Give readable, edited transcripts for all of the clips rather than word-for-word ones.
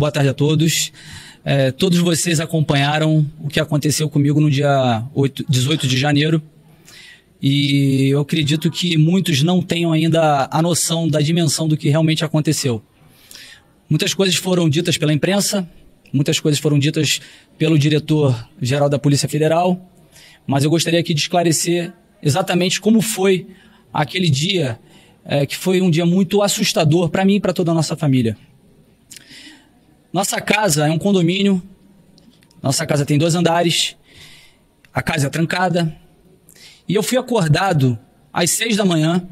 boa tarde a todos. Todos vocês acompanharam o que aconteceu comigo no dia 18 de janeiro. E eu acredito que muitos não tenham ainda a noção da dimensão do que realmente aconteceu. Muitas coisas foram ditas pela imprensa, muitas coisas foram ditas pelo diretor-geral da Polícia Federal, mas eu gostaria aqui de esclarecer exatamente como foi aquele dia, que foi um dia muito assustador para mim e para toda a nossa família. Nossa casa é um condomínio, nossa casa tem 2 andares, a casa é trancada, e eu fui acordado às 6 da manhã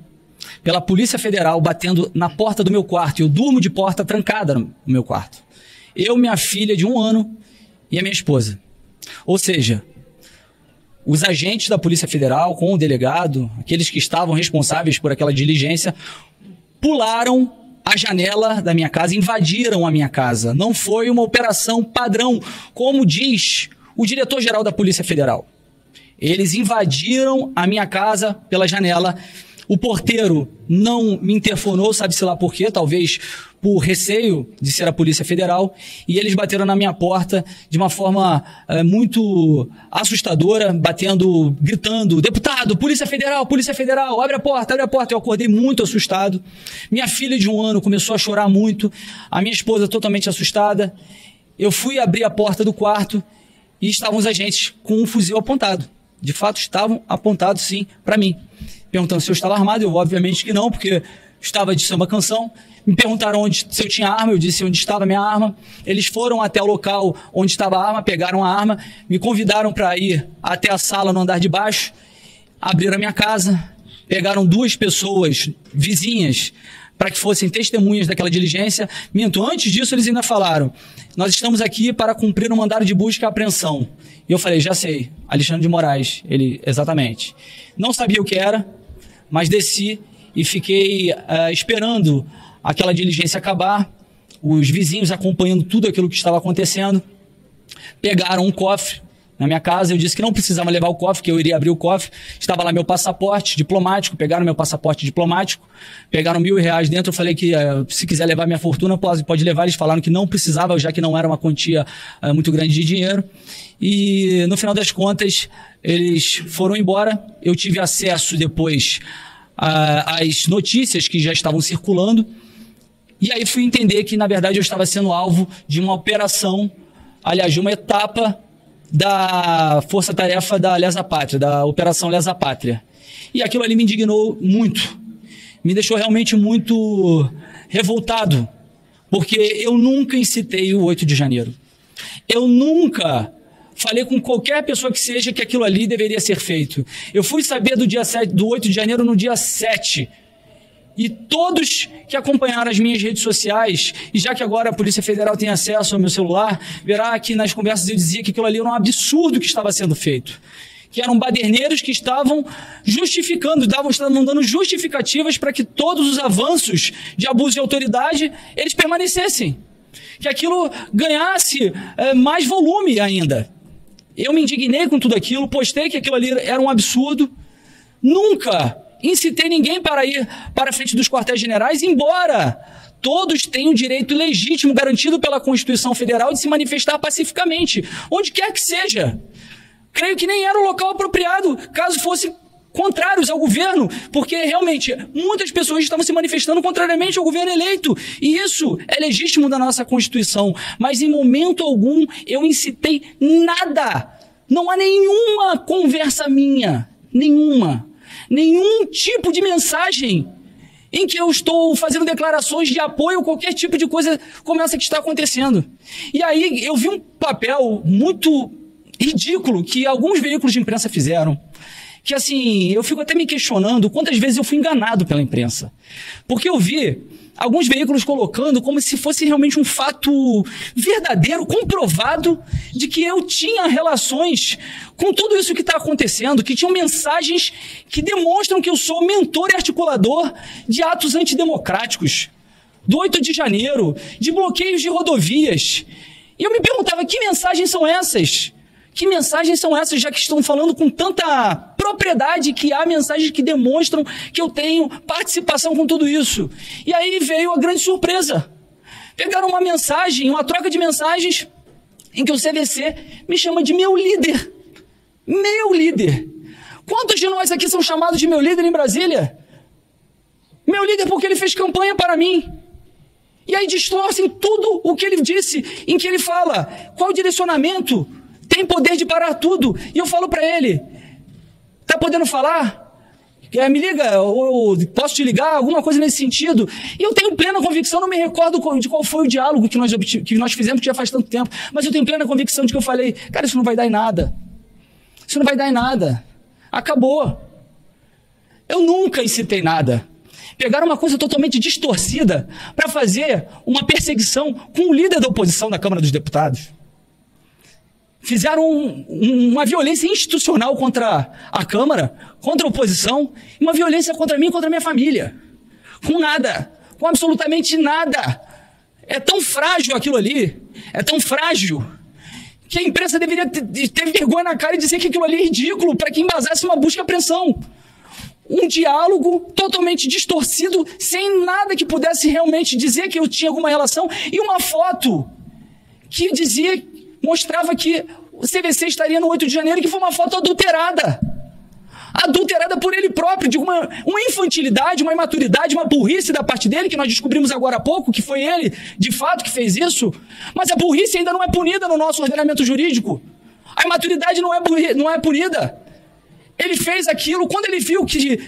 pela Polícia Federal batendo na porta do meu quarto. Eu durmo de porta trancada no meu quarto. Eu, minha filha de 1 ano e a minha esposa. Ou seja, os agentes da Polícia Federal, com o delegado, aqueles que estavam responsáveis por aquela diligência, pularam a janela da minha casa, invadiram a minha casa. Não foi uma operação padrão, como diz o diretor-geral da Polícia Federal. Eles invadiram a minha casa pela janela. O porteiro não me interfonou, sabe-se lá por quê, talvez por receio de ser a Polícia Federal, e eles bateram na minha porta de uma forma muito assustadora, batendo, gritando: deputado, Polícia Federal, abre a porta, abre a porta. Eu acordei muito assustado. Minha filha de 1 ano começou a chorar muito, a minha esposa totalmente assustada. Eu fui abrir a porta do quarto e estavam os agentes com um fuzil apontado. De fato, estavam apontados, sim, para mim. Perguntando se eu estava armado, eu obviamente que não, porque estava de samba canção. Me perguntaram se eu tinha arma, eu disse onde estava a minha arma. Eles foram até o local onde estava a arma, pegaram a arma, me convidaram para ir até a sala no andar de baixo, abriram a minha casa, pegaram 2 pessoas vizinhas para que fossem testemunhas daquela diligência. Minto, antes disso eles ainda falaram: nós estamos aqui para cumprir um mandado de busca e apreensão. E eu falei: já sei, Alexandre de Moraes. Ele: exatamente. Não sabia o que era, mas desci e fiquei esperando aquela diligência acabar, os vizinhos acompanhando tudo aquilo que estava acontecendo. Pegaram um cofre na minha casa, eu disse que não precisava levar o cofre, que eu iria abrir o cofre. Estava lá meu passaporte diplomático, pegaram meu passaporte diplomático, pegaram R$1.000 dentro. Eu falei que se quiser levar minha fortuna, pode levar. Eles falaram que não precisava, já que não era uma quantia muito grande de dinheiro. E no final das contas, eles foram embora. Eu tive acesso depois às notícias que já estavam circulando. E aí fui entender que, na verdade, eu estava sendo alvo de uma operação, aliás, de uma etapa da Força-Tarefa da Lesa Pátria, da Operação Lesa Pátria. E aquilo ali me indignou muito, me deixou realmente muito revoltado, porque eu nunca incitei o 8 de janeiro. Eu nunca falei com qualquer pessoa que seja que aquilo ali deveria ser feito. Eu fui saber do 8 de janeiro no dia 7. E todos que acompanharam as minhas redes sociais, e já que agora a Polícia Federal tem acesso ao meu celular, verá que nas conversas eu dizia que aquilo ali era um absurdo que estava sendo feito. Que eram baderneiros que estavam justificando, estavam dando justificativas para que todos os avanços de abuso de autoridade, eles permanecessem. Que aquilo ganhasse mais volume ainda. Eu me indignei com tudo aquilo, postei que aquilo ali era um absurdo. Nunca incitei ninguém para ir para a frente dos quartéis generais, embora todos tenham direito legítimo garantido pela Constituição Federal de se manifestar pacificamente, onde quer que seja. Creio que nem era o local apropriado, caso fossem contrários ao governo, porque realmente muitas pessoas estavam se manifestando contrariamente ao governo eleito, e isso é legítimo da nossa Constituição, mas em momento algum eu incitei nada. Não há nenhuma conversa minha, nenhum tipo de mensagem em que eu estou fazendo declarações de apoio a qualquer tipo de coisa como essa que está acontecendo. E aí eu vi um papel muito ridículo que alguns veículos de imprensa fizeram, que assim, eu fico até me questionando quantas vezes eu fui enganado pela imprensa. Porque eu vi alguns veículos colocando como se fosse realmente um fato verdadeiro, comprovado, de que eu tinha relações com tudo isso que está acontecendo, que tinham mensagens que demonstram que eu sou mentor e articulador de atos antidemocráticos, do 8 de janeiro, de bloqueios de rodovias. E eu me perguntava, que mensagens são essas? Que mensagens são essas, já que estão falando com tanta propriedade que há mensagens que demonstram que eu tenho participação com tudo isso? E aí veio a grande surpresa. Pegaram uma mensagem, uma troca de mensagens, em que o CVC me chama de meu líder. Meu líder. Quantos de nós aqui são chamados de meu líder em Brasília? Meu líder porque ele fez campanha para mim. E aí distorcem tudo o que ele disse, em que ele fala, qual direcionamento tem poder de parar tudo. E eu falo para ele, tá podendo falar? Me liga, ou posso te ligar, alguma coisa nesse sentido. E eu tenho plena convicção, não me recordo de qual foi o diálogo que nós fizemos, que já faz tanto tempo, mas eu tenho plena convicção de que eu falei, cara, isso não vai dar em nada. Isso não vai dar em nada. Acabou. Eu nunca incitei nada. Pegaram uma coisa totalmente distorcida para fazer uma perseguição com o líder da oposição da Câmara dos Deputados. Fizeram uma violência institucional contra a Câmara, contra a oposição, e uma violência contra mim e contra a minha família. Com nada, com absolutamente nada. É tão frágil aquilo ali, é tão frágil, que a imprensa deveria ter vergonha na cara e dizer que aquilo ali é ridículo para que embasasse uma busca e apreensão. Um diálogo totalmente distorcido, sem nada que pudesse realmente dizer que eu tinha alguma relação, e uma foto que mostrava que o CVC estaria no 8 de janeiro, que foi uma foto adulterada. Adulterada por ele próprio, de uma infantilidade, uma imaturidade, uma burrice da parte dele, que nós descobrimos agora há pouco, que foi ele, de fato, que fez isso. Mas a burrice ainda não é punida no nosso ordenamento jurídico. A imaturidade não é punida. Ele fez aquilo quando ele viu que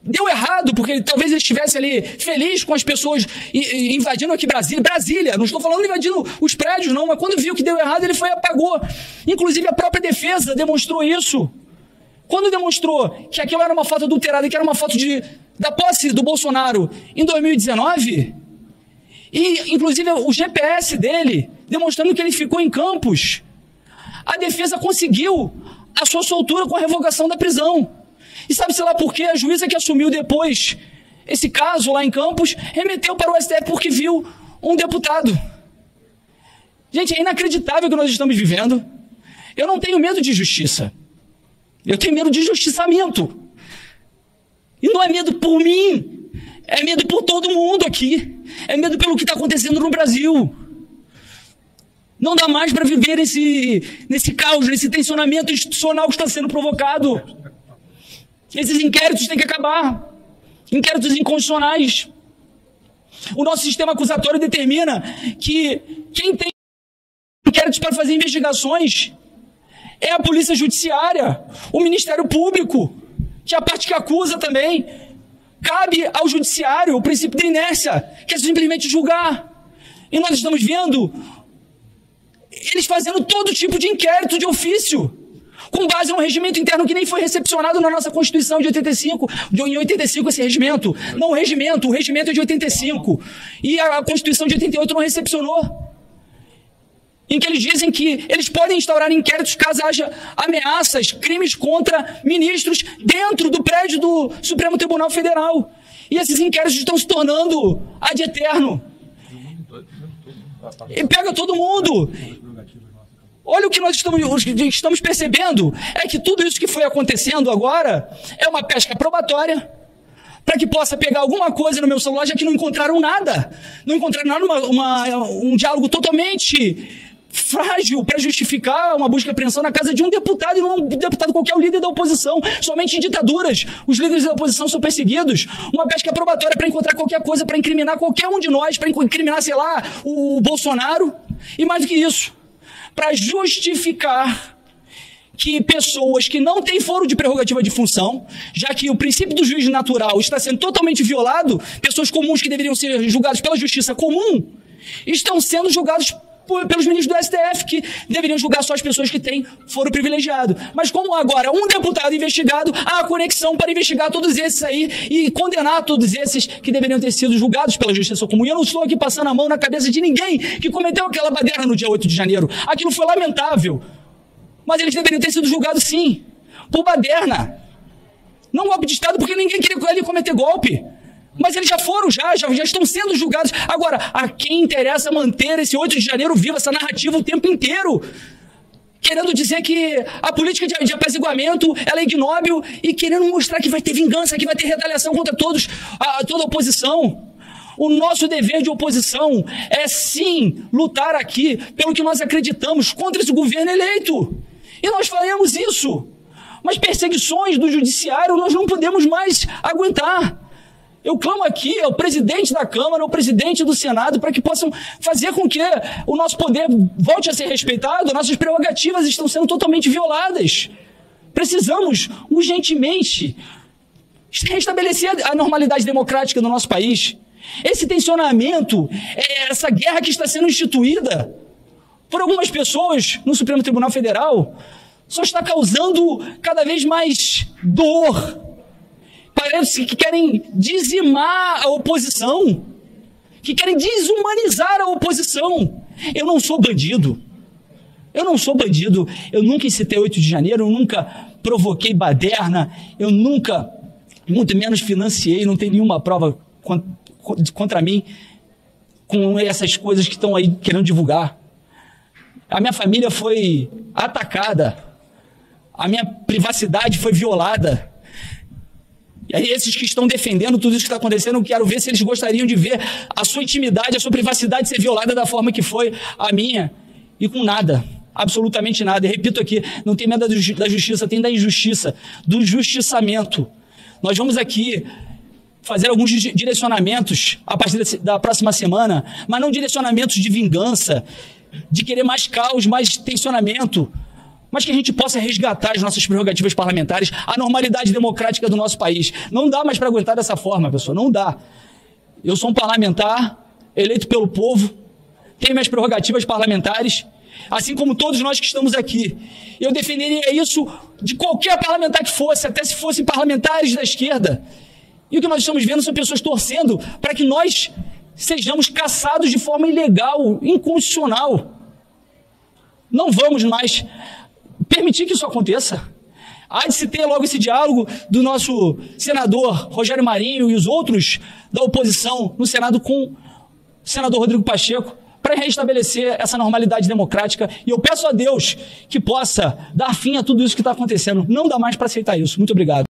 deu errado, porque talvez ele estivesse ali feliz com as pessoas invadindo aqui Brasília, não estou falando invadindo os prédios não, mas quando viu que deu errado, ele foi e apagou. Inclusive a própria defesa demonstrou isso. Quando demonstrou que aquilo era uma foto adulterada, que era uma foto da posse do Bolsonaro em 2019, e inclusive o GPS dele, demonstrando que ele ficou em Campos, a defesa conseguiu a sua soltura com a revogação da prisão. E sabe-se lá por quê? A juíza que assumiu depois esse caso lá em Campos remeteu para o STF porque viu um deputado. Gente, é inacreditável o que nós estamos vivendo. Eu não tenho medo de justiça. Eu tenho medo de justiçamento. E não é medo por mim. É medo por todo mundo aqui. É medo pelo que está acontecendo no Brasil. Não dá mais para viver nesse caos, nesse tensionamento institucional que está sendo provocado. Esses inquéritos têm que acabar. Inquéritos inconstitucionais. O nosso sistema acusatório determina que quem tem inquéritos para fazer investigações é a Polícia Judiciária, o Ministério Público, que é a parte que acusa também. Cabe ao Judiciário o princípio da inércia, que é simplesmente julgar. E nós estamos vendo eles fazendo todo tipo de inquérito de ofício, com base num regimento interno que nem foi recepcionado na nossa Constituição de 85, em 85 esse regimento. Não o regimento é de 85. E a Constituição de 88 não recepcionou. Em que eles dizem que eles podem instaurar inquéritos caso haja ameaças, crimes contra ministros dentro do prédio do Supremo Tribunal Federal. E esses inquéritos estão se tornando ad eterno. E pega todo mundo. Olha o que nós estamos percebendo, é que tudo isso que foi acontecendo agora é uma pesca probatória para que possa pegar alguma coisa no meu celular, já que não encontraram nada. Não encontraram nada, um diálogo totalmente frágil para justificar uma busca e apreensão na casa de um deputado, e não um deputado qualquer, o líder da oposição. Somente em ditaduras os líderes da oposição são perseguidos. Uma pesca probatória para encontrar qualquer coisa, para incriminar qualquer um de nós, para incriminar, sei lá, o Bolsonaro. E mais do que isso, para justificar que pessoas que não têm foro de prerrogativa de função, já que o princípio do juízo natural está sendo totalmente violado, pessoas comuns que deveriam ser julgadas pela justiça comum, estão sendo julgados pelos ministros do STF, que deveriam julgar só as pessoas que têm foro privilegiado. Mas como agora um deputado investigado, há a conexão para investigar todos esses aí e condenar todos esses que deveriam ter sido julgados pela justiça comum. E eu não estou aqui passando a mão na cabeça de ninguém que cometeu aquela baderna no dia 8 de janeiro. Aquilo foi lamentável. Mas eles deveriam ter sido julgados sim, por baderna. Não golpe de Estado, porque ninguém queria ali cometer golpe. Mas eles já foram, já estão sendo julgados. Agora, a quem interessa manter esse 8 de janeiro vivo, essa narrativa o tempo inteiro, querendo dizer que a política de apaziguamento ela é ignóbil e querendo mostrar que vai ter vingança, que vai ter retaliação contra toda a oposição. O nosso dever de oposição é, sim, lutar aqui pelo que nós acreditamos contra esse governo eleito. E nós faremos isso. Mas perseguições do judiciário nós não podemos mais aguentar. Eu clamo aqui ao presidente da Câmara, ao presidente do Senado, para que possam fazer com que o nosso poder volte a ser respeitado. Nossas prerrogativas estão sendo totalmente violadas. Precisamos, urgentemente, restabelecer a normalidade democrática do nosso país. Esse tensionamento, essa guerra que está sendo instituída por algumas pessoas no Supremo Tribunal Federal, só está causando cada vez mais dor. Parece que querem dizimar a oposição, que querem desumanizar a oposição. Eu não sou bandido. Eu nunca incitei 8 de janeiro, eu nunca provoquei baderna, eu nunca, muito menos financiei, não tem nenhuma prova contra mim com essas coisas que estão aí querendo divulgar. A minha família foi atacada, a minha privacidade foi violada. E aí esses que estão defendendo tudo isso que está acontecendo, eu quero ver se eles gostariam de ver a sua intimidade, a sua privacidade ser violada da forma que foi a minha, e com nada, absolutamente nada. E repito aqui, não tem medo da justiça, tem da injustiça, do justiçamento. Nós vamos aqui fazer alguns direcionamentos a partir da próxima semana, mas não direcionamentos de vingança, de querer mais caos, mais tensionamento, mas que a gente possa resgatar as nossas prerrogativas parlamentares, a normalidade democrática do nosso país. Não dá mais para aguentar dessa forma, pessoal, não dá. Eu sou um parlamentar, eleito pelo povo, tenho minhas prerrogativas parlamentares, assim como todos nós que estamos aqui. Eu defenderia isso de qualquer parlamentar que fosse, até se fossem parlamentares da esquerda. E o que nós estamos vendo são pessoas torcendo para que nós sejamos caçados de forma ilegal, inconstitucional. Não vamos mais permitir que isso aconteça. Há de se ter logo esse diálogo do nosso senador Rogério Marinho e os outros da oposição no Senado com o senador Rodrigo Pacheco para restabelecer essa normalidade democrática. E eu peço a Deus que possa dar fim a tudo isso que está acontecendo. Não dá mais para aceitar isso. Muito obrigado.